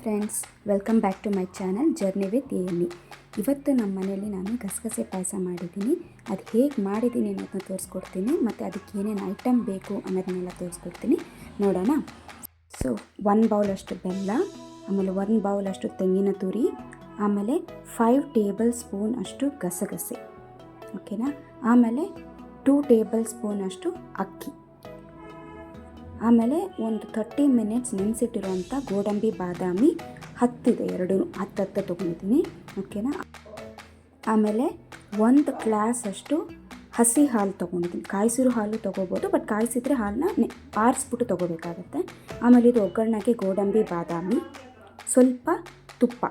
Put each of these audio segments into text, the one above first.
Friends, welcome back to my channel journey with Emmy. ಇವತ್ತು ನಮ್ಮ ಮನೆಯಲ್ಲಿ ನಾನು ಗಸಗಸೆ ಪಾಯಸ ಮಾಡಿದ್ದೀನಿ. ಅದು ಹೇಗೆ ಮಾಡಿದ್ದೀನಿ ಅನ್ನೋದನ್ನ ತೋರಿಸ್ಕೊಡ್ತೀನಿ, ಮತ್ತು ಅದಕ್ಕೆ ಏನೇನು ಐಟಮ್ ಬೇಕು ಅನ್ನೋದನ್ನೆಲ್ಲ ತೋರಿಸ್ಕೊಡ್ತೀನಿ. ನೋಡೋಣ. ಸೊ 1 ಬೌಲಷ್ಟು ಬೆಲ್ಲ, ಆಮೇಲೆ 1 ಬೌಲಷ್ಟು ತೆಂಗಿನ ತುರಿ, ಆಮೇಲೆ 5 ಟೇಬಲ್ ಸ್ಪೂನ್ ಅಷ್ಟು ಗಸಗಸೆ, ಓಕೆನಾ. ಆಮೇಲೆ 2 ಟೇಬಲ್ ಸ್ಪೂನ್ ಅಷ್ಟು ಅಕ್ಕಿ, ಆಮೇಲೆ ಒಂದು 30 ಮಿನಿಟ್ಸ್ ನೆನೆಸಿಟ್ಟಿರುವಂಥ ಗೋಡಂಬಿ ಬಾದಾಮಿ 10 ಇದೆ, 10 ತೊಗೊಂಡಿದ್ದೀನಿ, ಓಕೆನಾ. ಆಮೇಲೆ 1 ಗ್ಲಾಸ್ ಅಷ್ಟು ಹಸಿ ಹಾಲು ತೊಗೊಂಡಿದ್ದೀನಿ. ಕಾಯಿಸಿರೋ ಹಾಲು ತೊಗೋಬೋದು, ಬಟ್ ಕಾಯಿಸಿದ್ರೆ ಹಾಲನ್ನ ಆರಿಸ್ಬಿಟ್ಟು ತೊಗೋಬೇಕಾಗತ್ತೆ. ಆಮೇಲೆ ಇದು ಒಗ್ಗರಣೆಗೆ ಗೋಡಂಬಿ ಬಾದಾಮಿ, ಸ್ವಲ್ಪ ತುಪ್ಪ,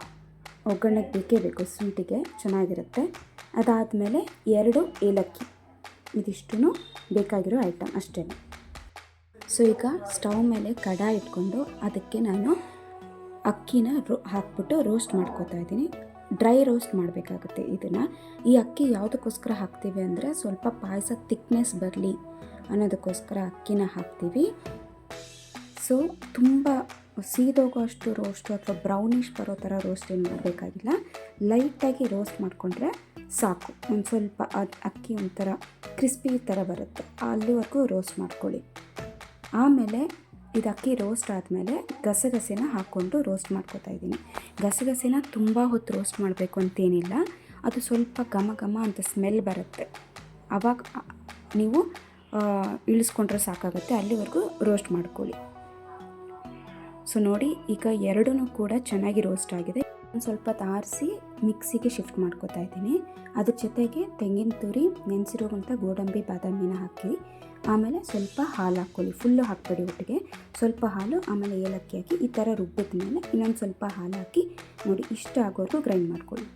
ಒಗ್ಗರಣೆಗೆ ಬೇಕೇ ಬೇಕು, ಸ್ವೀಟಿಗೆ ಚೆನ್ನಾಗಿರುತ್ತೆ. ಅದಾದಮೇಲೆ 2 ಏಲಕ್ಕಿ, ಇದಿಷ್ಟು ಬೇಕಾಗಿರೋ ಐಟಮ್ ಅಷ್ಟೇ. ಸೊ ಈಗ ಸ್ಟವ್ ಮೇಲೆ ಕಡಾಯಿ ಇಟ್ಕೊಂಡು ಅದಕ್ಕೆ ನಾನು ಅಕ್ಕಿನ ಹಾಕ್ಬಿಟ್ಟು ರೋಸ್ಟ್ ಮಾಡ್ಕೋತಾ ಇದ್ದೀನಿ. ಡ್ರೈ ರೋಸ್ಟ್ ಮಾಡಬೇಕಾಗುತ್ತೆ ಇದನ್ನು. ಈ ಅಕ್ಕಿ ಯಾವುದಕ್ಕೋಸ್ಕರ ಹಾಕ್ತೀವಿ ಅಂದರೆ ಸ್ವಲ್ಪ ಪಾಯಸ ಥಿಕ್ನೆಸ್ ಬರಲಿ ಅನ್ನೋದಕ್ಕೋಸ್ಕರ ಅಕ್ಕಿನ ಹಾಕ್ತೀವಿ. ಸೊ ತುಂಬ ಸೀದೋಗೋ ಅಷ್ಟು ರೋಸ್ಟು ಅಥವಾ ಬ್ರೌನಿಷ್ ಬರೋ ಥರ ರೋಸ್ಟ್ ಏನು ಮಾಡಬೇಕಾಗಿಲ್ಲ. ಲೈಟಾಗಿ ರೋಸ್ಟ್ ಮಾಡಿಕೊಂಡ್ರೆ ಸಾಕು. ಒಂದು ಸ್ವಲ್ಪ ಅಕ್ಕಿ ಒಂಥರ ಕ್ರಿಸ್ಪಿ ಥರ ಬರುತ್ತೆ, ಅಲ್ಲಿವರೆಗೂ ರೋಸ್ಟ್ ಮಾಡ್ಕೊಳ್ಳಿ. ಆಮೇಲೆ ಇದು ಅಕ್ಕಿ ರೋಸ್ಟ್ ಆದಮೇಲೆ ಗಸಗಸೆನ ಹಾಕ್ಕೊಂಡು ರೋಸ್ಟ್ ಮಾಡ್ಕೋತಾ ಇದ್ದೀನಿ. ಗಸಗಸೆನ ತುಂಬ ಹೊತ್ತು ರೋಸ್ಟ್ ಮಾಡಬೇಕು ಅಂತೇನಿಲ್ಲ, ಅದು ಸ್ವಲ್ಪ ಘಮ ಘಮ ಅಂತ ಸ್ಮೆಲ್ ಬರುತ್ತೆ, ಆವಾಗ ನೀವು ಇಳಿಸ್ಕೊಂಡ್ರೆ ಸಾಕಾಗುತ್ತೆ, ಅಲ್ಲಿವರೆಗೂ ರೋಸ್ಟ್ ಮಾಡ್ಕೊಳ್ಳಿ. ಸೊ ನೋಡಿ, ಈಗ ಎರಡೂ ಕೂಡ ಚೆನ್ನಾಗಿ ರೋಸ್ಟ್ ಆಗಿದೆ. ಒಂದು ಸ್ವಲ್ಪ ಆರಿಸಿ ಮಿಕ್ಸಿಗೆ ಶಿಫ್ಟ್ ಮಾಡ್ಕೋತಾ ಇದ್ದೀನಿ. ಅದ್ರ ಜೊತೆಗೆ ತೆಂಗಿನ ತುರಿ, ನೆನೆಸಿರುವಂಥ ಗೋಡಂಬಿ ಬಾದಾಮಿನ ಹಾಕಿ, ಆಮೇಲೆ ಸ್ವಲ್ಪ ಹಾಲು ಹಾಕ್ಕೊಳ್ಳಿ. ಫುಲ್ಲು ಹಾಕ್ಬೇಡಿ ಒಟ್ಟಿಗೆ, ಸ್ವಲ್ಪ ಹಾಲು, ಆಮೇಲೆ ಏಲಕ್ಕಿ ಹಾಕಿ ಈ ಥರ ರುಬ್ಬಿದ ಮೇಲೆ ಇನ್ನೊಂದು ಸ್ವಲ್ಪ ಹಾಲು ಹಾಕಿ ನೋಡಿ, ಇಷ್ಟು ಆಗೋವರೆಗೂ ಗ್ರೈಂಡ್ ಮಾಡ್ಕೊಳ್ಳಿ.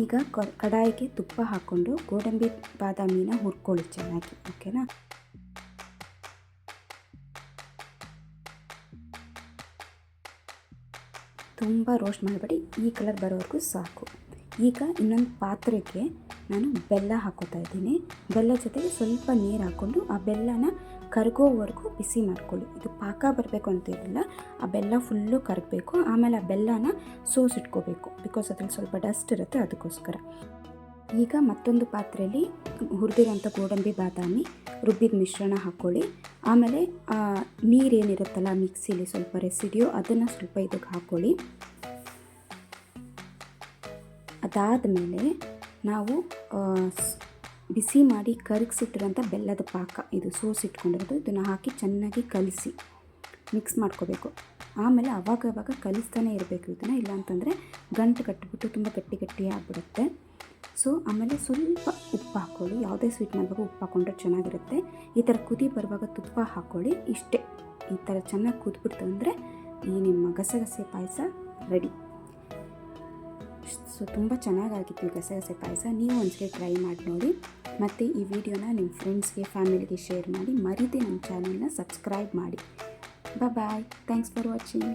ಈಗ ಕಡಾಯಿಗೆ ತುಪ್ಪ ಹಾಕ್ಕೊಂಡು ಗೋಡಂಬಿ ಬಾದಾಮಿನ ಹುರ್ಕೊಳ್ಳಿ ಚೆನ್ನಾಗಿ, ಓಕೆನಾ. ತುಂಬ ರೋಸ್ಟ್ ಮಾಡಬೇಡಿ, ಈ ಕಲರ್ ಬರೋವರೆಗೂ ಸಾಕು. ಈಗ ಇನ್ನೊಂದು ಪಾತ್ರೆಗೆ ನಾನು ಬೆಲ್ಲ ಹಾಕೋತಾ ಇದ್ದೀನಿ. ಬೆಲ್ಲ ಜೊತೆಗೆ ಸ್ವಲ್ಪ ನೀರು ಹಾಕ್ಕೊಂಡು ಆ ಬೆಲ್ಲನ ಕರಗೋವರೆಗೂ ಬಿಸಿ ಮಾಡ್ಕೊಳ್ಳಿ. ಇದು ಪಾಕ ಬರಬೇಕು ಅಂತೇನಿಲ್ಲ, ಆ ಬೆಲ್ಲ ಫುಲ್ಲು ಕರಗಬೇಕು. ಆಮೇಲೆ ಆ ಬೆಲ್ಲನ ಸೋಸಿಟ್ಕೋಬೇಕು, ಬಿಕಾಸ್ ಅದ್ರಲ್ಲಿ ಸ್ವಲ್ಪ ಡಸ್ಟ್ ಇರುತ್ತೆ, ಅದಕ್ಕೋಸ್ಕರ. ಈಗ ಮತ್ತೊಂದು ಪಾತ್ರೆಯಲ್ಲಿ ಹುರಿದಿರೋಂಥ ಗೋಡಂಬಿ ಬಾದಾಮಿ ರುಬ್ಬಿದ ಮಿಶ್ರಣ ಹಾಕ್ಕೊಳ್ಳಿ. ಆಮೇಲೆ ನೀರೇನಿರುತ್ತಲ್ಲ ಮಿಕ್ಸಿಲಿ ಸ್ವಲ್ಪ ರೆಸಿಡಿಯೋ, ಅದನ್ನು ಸ್ವಲ್ಪ ಇದಕ್ಕೆ ಹಾಕ್ಕೊಳ್ಳಿ. ಅದಾದಮೇಲೆ ನಾವು ಬಿಸಿ ಮಾಡಿ ಕರಗಿಸಿಟ್ಟಿರೋಂಥ ಬೆಲ್ಲದ ಪಾಕ, ಇದು ಸೋಸಿಟ್ಕೊಂಡಿರೋದು, ಇದನ್ನು ಹಾಕಿ ಚೆನ್ನಾಗಿ ಕಲಸಿ ಮಿಕ್ಸ್ ಮಾಡ್ಕೋಬೇಕು. ಆಮೇಲೆ ಅವಾಗ ಕಲಿಸ್ತಾನೆ ಇರಬೇಕು ಇದನ್ನು, ಇಲ್ಲಾಂತಂದರೆ ಗಂಟು ಕಟ್ಟಿಬಿಟ್ಟು ತುಂಬ ಗಟ್ಟಿ ಆಗಿಬಿಡುತ್ತೆ. ಸೊ ಆಮೇಲೆ ಸ್ವಲ್ಪ ಉಪ್ಪು ಹಾಕ್ಕೊಳ್ಳಿ. ಯಾವುದೇ ಸ್ವೀಟ್ ಮಾಡುವಾಗ ಉಪ್ಪು ಹಾಕ್ಕೊಂಡ್ರೆ ಚೆನ್ನಾಗಿರುತ್ತೆ. ಈ ಥರ ಕುದಿ ಬರುವಾಗ ತುಪ್ಪ ಹಾಕ್ಕೊಳ್ಳಿ. ಇಷ್ಟೇ, ಈ ಥರ ಚೆನ್ನಾಗಿ ಕುದ್ಬಿಡ್ತು ಅಂದರೆ ಈ ನಿಮ್ಮ ಗಸಗಸೆ ಪಾಯಸ ರೆಡಿ. ಸೊ ತುಂಬ ಚೆನ್ನಾಗಾಗಿತ್ತು ಈ ಗಸಗಸೆ ಪಾಯಸ. ನೀವು ಒಂದ್ಸರಿ ಟ್ರೈ ಮಾಡಿ ನೋಡಿ, ಮತ್ತು ಈ ವಿಡಿಯೋನ ನಿಮ್ಮ ಫ್ರೆಂಡ್ಸ್ಗೆ, ಫ್ಯಾಮಿಲಿಗೆ ಶೇರ್ ಮಾಡಿ. ಮರೀದೆ ನಮ್ಮ ಚಾನಲ್ನ ಸಬ್ಸ್ಕ್ರೈಬ್ ಮಾಡಿ. ಬಾಯ್, ಥ್ಯಾಂಕ್ಸ್ ಫಾರ್ ವಾಚಿಂಗ್.